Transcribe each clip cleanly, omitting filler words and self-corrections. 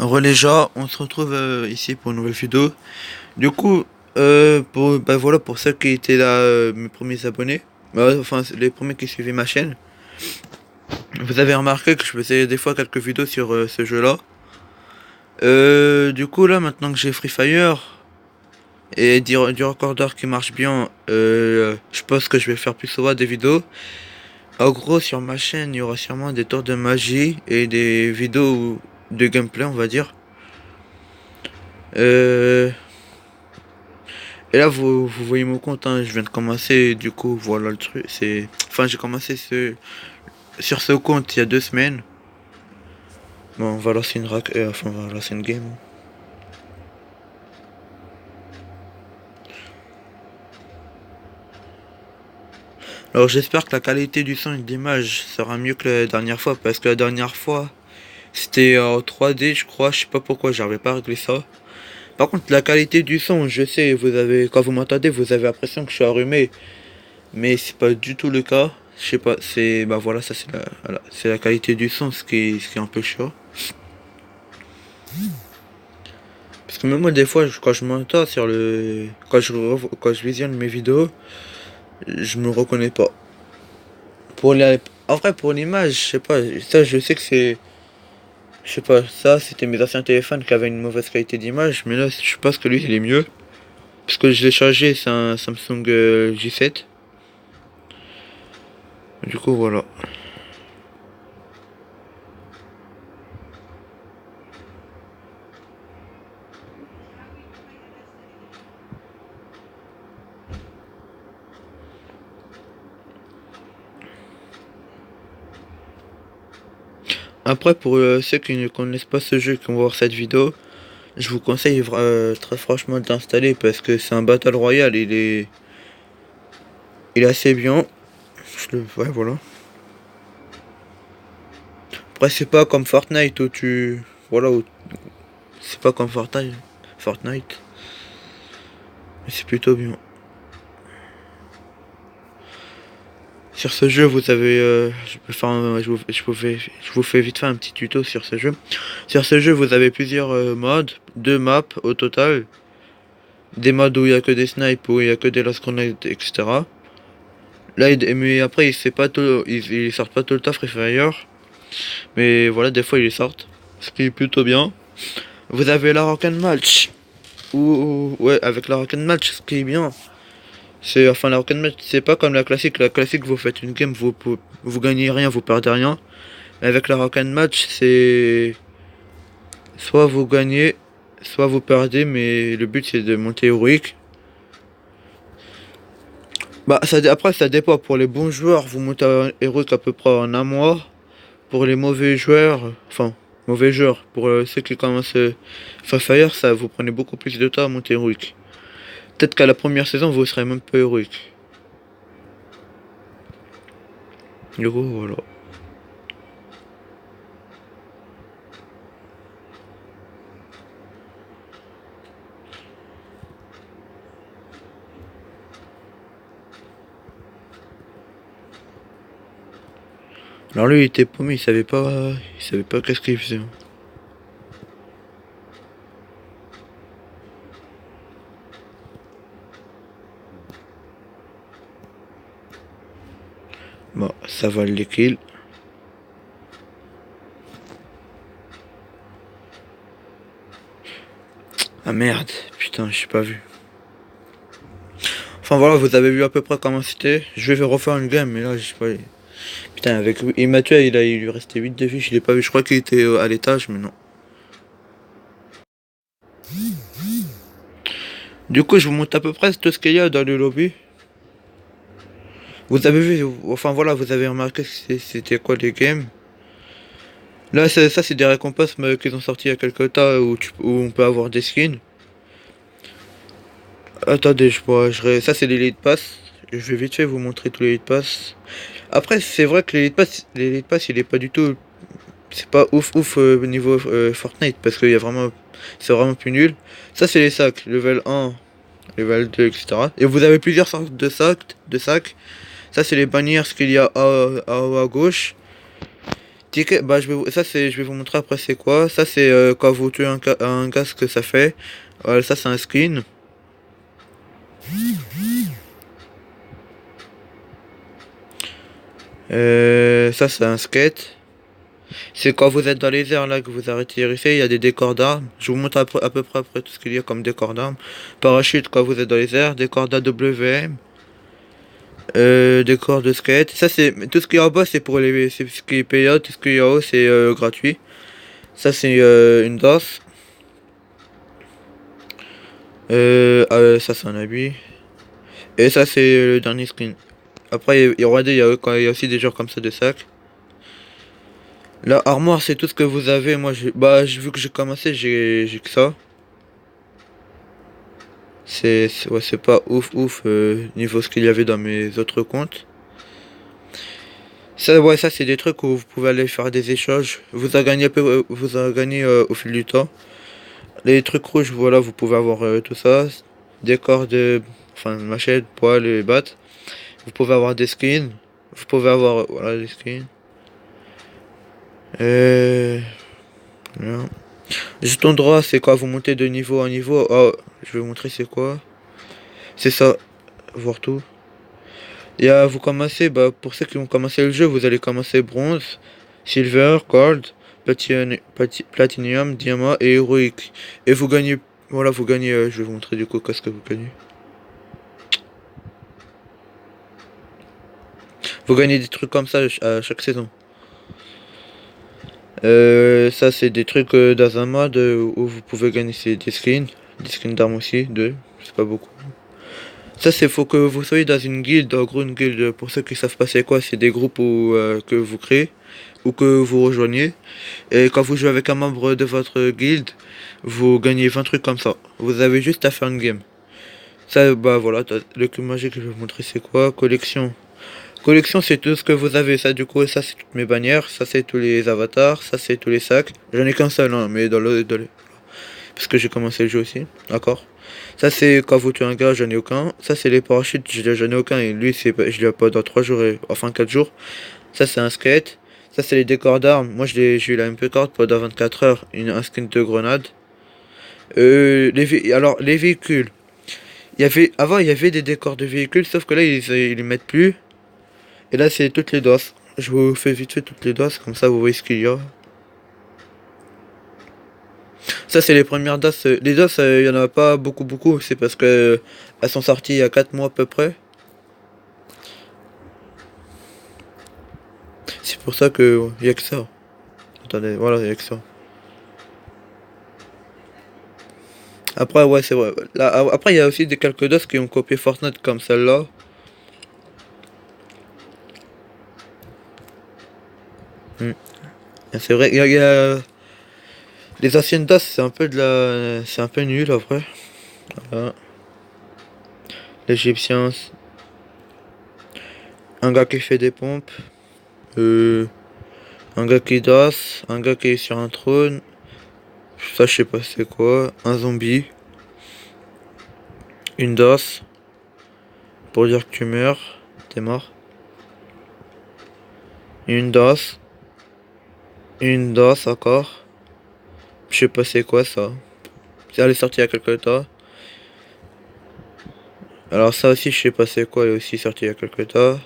Re les gens, on se retrouve ici pour une nouvelle vidéo. Du coup, voilà pour ceux qui étaient là, mes premiers abonnés, enfin les premiers qui suivaient ma chaîne. Vous avez remarqué que je faisais des fois quelques vidéos sur ce jeu-là. Du coup là, maintenant que j'ai Free Fire et du recordeur qui marche bien, je pense que je vais faire plus souvent des vidéos. En gros, sur ma chaîne, il y aura sûrement des tours de magie et des vidéos de gameplay, on va dire. Euh, Et là, vous voyez mon compte, hein, je viens de commencer, du coup, voilà le truc. Enfin, j'ai commencé sur ce compte il y a 2 semaines. Bon, on va lancer enfin, on va lancer une game. Alors, j'espère que la qualité du son et de l'image sera mieux que la dernière fois, parce que la dernière fois, c'était en 3D, je crois, je sais pas pourquoi, j'arrivais pas à régler ça. Par contre, la qualité du son, je sais, quand vous m'entendez, vous avez l'impression que je suis allumé, mais c'est pas du tout le cas. Je sais pas, voilà, ça c'est la qualité du son, ce qui est un peu chiant. Parce que même moi, des fois, quand je m'entends quand je visionne mes vidéos, je me reconnais pas. En vrai, pour l'image, je sais pas, ça, je sais que je sais pas, ça, c'était mes anciens téléphones qui avaient une mauvaise qualité d'image, mais là, je pense que lui, il est mieux. Parce que je l'ai chargé, c'est un Samsung J7. Du coup, voilà. Après, pour ceux qui ne connaissent pas ce jeu, qui vont voir cette vidéo, je vous conseille très franchement d'installer parce que c'est un Battle Royale, il est assez bien. Ouais, voilà. Après, c'est pas comme Fortnite où voilà, c'est pas comme Fortnite. Mais c'est plutôt bien. Sur ce jeu, vous avez, je peux faire, je vous fais vite faire un petit tuto sur ce jeu. Sur ce jeu, vous avez plusieurs modes, 2 maps au total, des modes où il y a que des snipes, où il y a que des last grenades, etc. Là, mais après, ils sortent pas tout le temps Free Fire, mais voilà, des fois ils sortent, ce qui est plutôt bien. Vous avez la Rock'n Match, ouais, avec la Rock'n Match, ce qui est bien. Enfin, la Rock'n Match, c'est pas comme la classique. La classique, vous faites une game, vous gagnez rien, vous perdez rien. Avec la Rock'n Match, c'est soit vous gagnez, soit vous perdez, mais le but c'est de monter héroïque. Après, ça dépend. Pour les bons joueurs, vous montez héroïque à peu près en un mois. Pour les mauvais joueurs, enfin, mauvais joueurs, pour ceux qui commencent Free Fire, ça vous prenez beaucoup plus de temps à monter héroïque. Peut-être qu'à la première saison, vous serez même pas héroïque. Du coup, voilà. Alors lui, il était paumé, il savait pas qu'est-ce qu'il faisait. Bon, ça va les kills. Ah merde, putain, j'ai pas vu. Enfin voilà, vous avez vu à peu près comment c'était. Je vais refaire une game, mais là, j'ai pas. Putain, avec et Mathieu, il lui restait 8 de vie, je l'ai pas vu. Je crois qu'il était à l'étage, mais non. Du coup, je vous montre à peu près tout ce qu'il y a dans le lobby. Vous avez vu, enfin voilà, vous avez remarqué c'était quoi les games. Là, ça c'est des récompenses qu'ils ont sorti il y a quelques temps où on peut avoir des skins. Attendez, ça c'est l'Elite Pass. Je vais vite fait vous montrer tous les Elite Pass. Après, c'est vrai que l'Elite Pass, il est pas du tout. C'est pas ouf au niveau Fortnite parce qu'il y a vraiment. C'est vraiment plus nul. Ça, c'est les sacs, level 1, level 2, etc. Et vous avez plusieurs sortes de sacs. Ça, c'est les bannières, ce qu'il y a à haut à gauche. Ticket, bah je vais vous montrer après c'est quoi. Ça c'est quand vous tuez un gars ce que ça fait. Voilà, ça c'est un skin. Ça c'est un skate. C'est quand vous êtes dans les airs là que vous atterrissez, il y a des décors d'armes. Je vous montre à peu près après tout ce qu'il y a comme décor d'armes. Parachute quand vous êtes dans les airs, décor d'AWM, décor de skate. Ça c'est tout ce qui est en bas c'est pour c'est ce qui est payant, tout ce qui est en haut c'est gratuit. Ça c'est une DOS. Ça c'est un habit. Et ça c'est le dernier skin. Après il y aura il y a aussi des genres comme ça de sacs. La armoire c'est tout ce que vous avez. Moi vu que j'ai commencé j'ai que ça. Ouais, c'est pas ouf niveau ce qu'il y avait dans mes autres comptes. Ça ouais ça c'est des trucs où vous pouvez aller faire des échanges. Vous a gagné au fil du temps. Les trucs rouges voilà vous pouvez avoir tout ça. Des cordes, enfin machette, poils et battes. Vous pouvez avoir des skins. Vous pouvez avoir voilà des skins. Voilà. Jeton droit c'est quand vous montez de niveau en niveau. Oh je vais vous montrer c'est quoi. C'est ça. Voir tout. Vous commencez, pour ceux qui ont commencé le jeu, vous allez commencer bronze, silver, gold, platinum, diamant et héroïque. Et vous gagnez, voilà, vous gagnez, je vais vous montrer du coup qu'est-ce que vous gagnez. Vous gagnez des trucs comme ça à chaque saison. Ça c'est des trucs dans un mode où vous pouvez gagner des skins d'armes aussi, deux, c'est pas beaucoup. Ça c'est faut que vous soyez dans une guilde, en gros une guilde pour ceux qui savent pas c'est quoi, c'est des groupes que vous créez ou que vous rejoignez. Et quand vous jouez avec un membre de votre guilde, vous gagnez 20 trucs comme ça. Vous avez juste à faire une game. Ça voilà, le cube magique je vais vous montrer c'est quoi, collection. Collection c'est tout ce que vous avez, ça du coup ça c'est toutes mes bannières, ça c'est tous les avatars, ça c'est tous les sacs. J'en ai qu'un seul hein, mais parce que j'ai commencé le jeu aussi, d'accord. Ça c'est quand vous tuez un gars, j'en ai aucun. Ça c'est les parachutes, j'en ai aucun et lui je l'ai pas dans 3 jours enfin 4 jours. Ça c'est un skate. Ça c'est les décors d'armes. Moi j'ai eu la MP card pendant 24 heures, un skin de grenade. Alors les véhicules. Avant il y avait des décors de véhicules, sauf que là ils les mettent plus. Et là c'est toutes les doses. Je vous fais vite fait toutes les doses, comme ça vous voyez ce qu'il y a. Ça, c'est les premières DOS. Les DOS, il y en a pas beaucoup. C'est parce que elles sont sorties il y a 4 mois à peu près. C'est pour ça que il y a que ça. Attendez, voilà, il y a que ça. Après, ouais, c'est vrai. Là, après, il y a aussi des quelques DOS qui ont copié Fortnite comme celle-là. Hmm. Et c'est vrai, les anciennes DOS, c'est un peu nul après. Voilà. L'Égyptien, un gars qui fait des pompes. Euh, un gars qui danse, un gars qui est sur un trône. Ça, je sais pas c'est quoi. Un zombie. Une danse. Pour dire que tu meurs. T'es mort. Une danse. Une danse encore. Je sais pas c'est quoi ça. Elle est sortie il y a quelque temps. Alors ça aussi je sais pas c'est quoi. Elle est aussi sortie il y a quelque temps.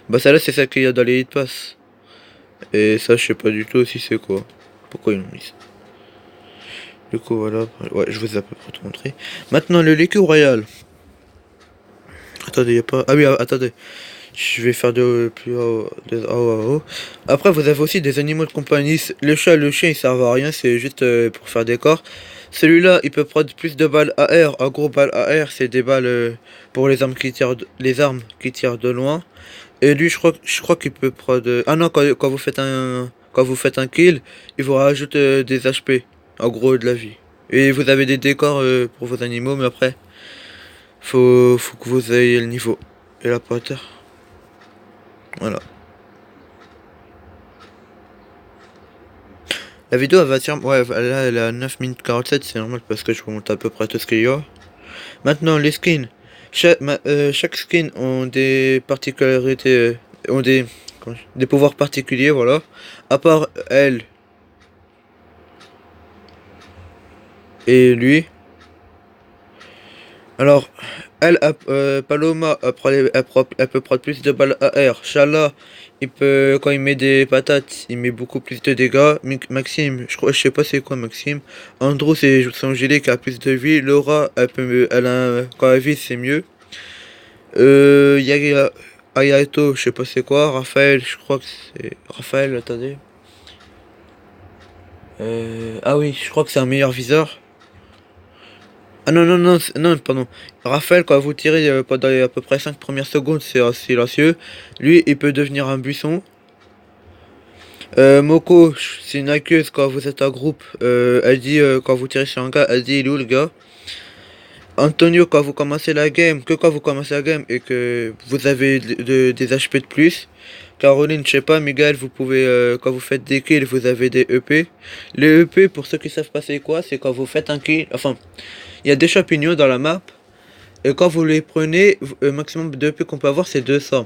Bah celle-là c'est celle qu'il y a dans les hit pass. Et ça je sais pas du tout aussi c'est quoi. Pourquoi ils l'ont mis ça. Du coup voilà. Ouais je vous ai à peu près tout montré. Maintenant le liquide royal. Attendez, y a pas. Ah oui, attendez. Je vais faire de plus haut, de haut à haut. Après, vous avez aussi des animaux de compagnie. Le chat, le chien, ils servent à rien, c'est juste pour faire des corps. Celui-là, il peut prendre plus de balles AR. En gros, balles AR, c'est des balles pour les armes les armes qui tirent de loin. Et lui, je crois qu'il peut prendre. Ah non, quand vous faites un kill, il vous rajoute des HP. En gros, de la vie. Et vous avez des décors pour vos animaux, mais après, faut que vous ayez le niveau et la pointeur. Voilà. La vidéo elle va tirer. Ouais, là elle est à 9 minutes 47, c'est normal parce que je vous montre à peu près tout ce qu'il y a. Maintenant, les skins. Chaque skin ont des particularités. Ont des. des pouvoirs particuliers, voilà. À part elle et lui. Alors, Paloma, elle peut prendre plus de balles à air. Shala, quand il met des patates, il met beaucoup plus de dégâts. Maxime, je sais pas c'est quoi Maxime. Andrew, c'est son gilet qui a plus de vie. Laura, quand elle vise, c'est mieux. Yaga, Ayato, je sais pas c'est quoi. Raphaël, je crois que c'est. Raphaël, attendez. Ah oui, je crois que c'est un meilleur viseur. Ah non, non, non, non, pardon. Raphaël, quand vous tirez pendant à peu près 5 premières secondes, c'est silencieux. Lui, il peut devenir un buisson. Moko, c'est une aqueuse quand vous êtes en groupe. Elle dit, quand vous tirez sur un gars, elle dit, il est où le gars? Antonio, quand vous commencez la game, que quand vous commencez la game et que vous avez des HP de plus. Caroline, je sais pas, Miguel, vous pouvez, quand vous faites des kills, vous avez des EP. Les EP, pour ceux qui savent pas c'est quoi, c'est quand vous faites un kill, enfin, il y a des champignons dans la map. Et quand vous les prenez, le maximum de EP qu'on peut avoir, c'est 200.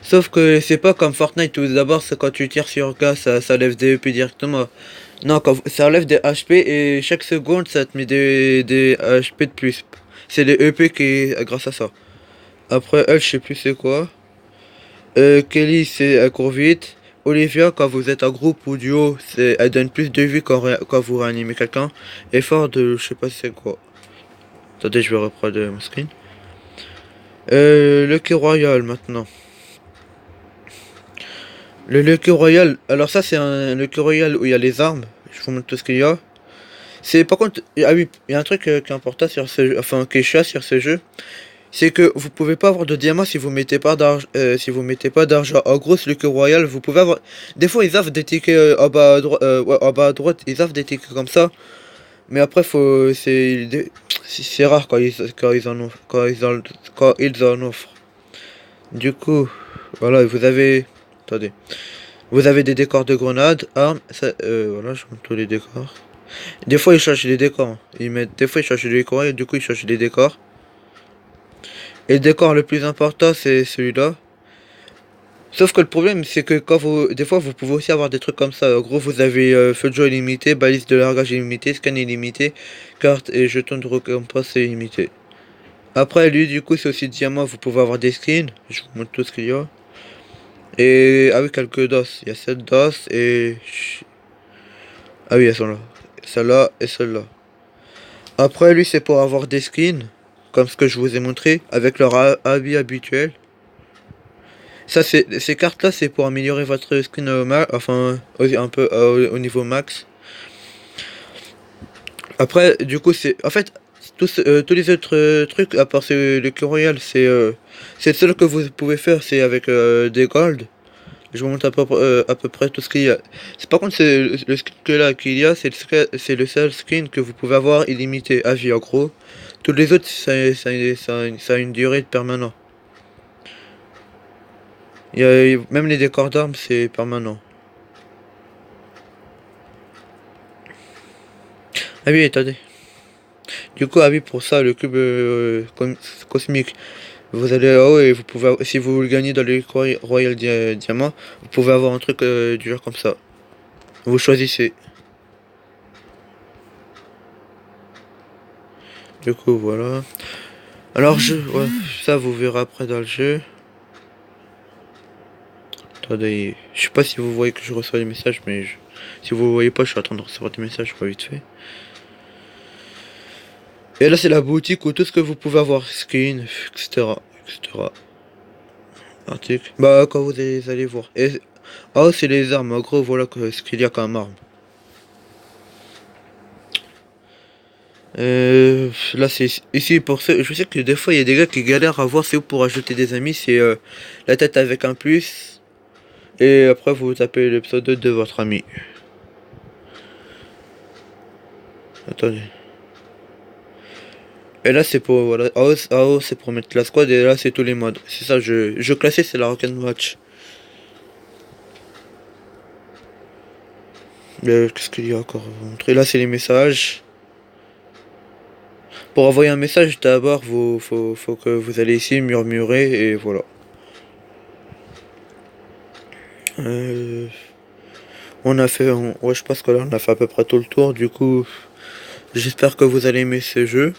Sauf que c'est pas comme Fortnite où d'abord, c'est quand tu tires sur un gars, ça lève des EP directement. Non, ça lève des HP et chaque seconde, ça te met des HP de plus. C'est les EP qui grâce à ça. Après, elle, je sais plus c'est quoi. Kelly, elle court vite. Olivia, quand vous êtes en groupe ou duo, elle donne plus de vie quand vous réanimez quelqu'un. Et Ford, je sais pas c'est quoi. Attendez, je vais reprendre mon screen. Lucky Royal maintenant. Le Lucky Royal, alors ça c'est un Lucky Royal où il y a les armes. Je vous montre tout ce qu'il y a. C'est par contre, ah oui, il y a un truc qui est important sur ce jeu, enfin qui est chiant sur ce jeu, c'est que vous pouvez pas avoir de diamants si vous mettez pas d'argent. Si vous mettez pas d'argent. En gros, ce Lucky Royal, vous pouvez avoir. Des fois, ils offrent des tickets ouais, en bas à droite, ils offrent des tickets comme ça. Mais après, c'est rare quand ils en offrent, quand ils en offrent. Du coup, voilà, vous avez. Attendez. Vous avez des décors de grenades, armes, voilà, je montre tous les décors. Des fois, ils changent les décors, hein. Des fois, ils changent les décors et du coup, ils changent les décors. Et le décor le plus important, c'est celui-là. Sauf que le problème, c'est que des fois, vous pouvez aussi avoir des trucs comme ça. En gros, vous avez feu de joie illimité, balise de largage illimité, scan illimité, carte et jetons de récompense illimité. Après, lui, du coup, c'est aussi diamant, vous pouvez avoir des skins. Je vous montre tout ce qu'il y a. Et avec quelques DOS. Il y a 7 DOS et. Ah oui, elles sont là. Celle-là et celle-là. Après, lui, c'est pour avoir des skins, comme ce que je vous ai montré, avec leur habit habituel. Ces cartes-là, c'est pour améliorer votre skin enfin, un peu au niveau max. Après, du coup, en fait, tous les autres trucs, à part le Cure Royal, c'est le seul que vous pouvez faire, c'est avec des gold. Je vous montre à peu près tout ce qu'il y a. Par contre, c'est le skin que là qu'il y a, c'est le seul skin que vous pouvez avoir illimité à vie en gros. Tous les autres, ça a une durée de permanent. Même les décors d'armes, c'est permanent. Ah oui, attendez. Du coup, ah oui, pour ça, le cube cosmique, vous allez là-haut et vous pouvez, si vous le gagnez dans le Royal Diamant, vous pouvez avoir un truc du genre comme ça. Vous choisissez. Du coup, voilà. Alors, ouais, ça vous verrez après dans le jeu. Attendez, je sais pas si vous voyez que je reçois des messages, mais si vous voyez pas, je suis en train de recevoir des messages, pas vite fait. Et là, c'est la boutique où tout ce que vous pouvez avoir, skin, etc. etc. Article. Bah, quand vous allez voir. Ah, c'est les armes. En gros, voilà ce qu'il y a comme arme. Là, c'est ici pour ça. Je sais que des fois, il y a des gars qui galèrent à voir c'est où pour ajouter des amis. C'est la tête avec un plus. Et après, vous tapez le pseudo de votre ami. Attendez. Et là, c'est pour. Voilà. AO, c'est pour mettre la squad. Et là, c'est tous les modes. C'est ça, je classé, c'est la Rocket Match. Qu'est-ce qu'il y a encore à vous montrer? Là, c'est les messages. Pour envoyer un message, d'abord, faut que vous allez ici murmurer et voilà. Euh, ouais, je pense que là on a fait à peu près tout le tour. Du coup, j'espère que vous allez aimer ce jeu,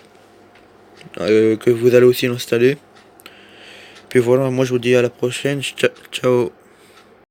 que vous allez aussi l'installer. Puis voilà, moi je vous dis à la prochaine. Ciao.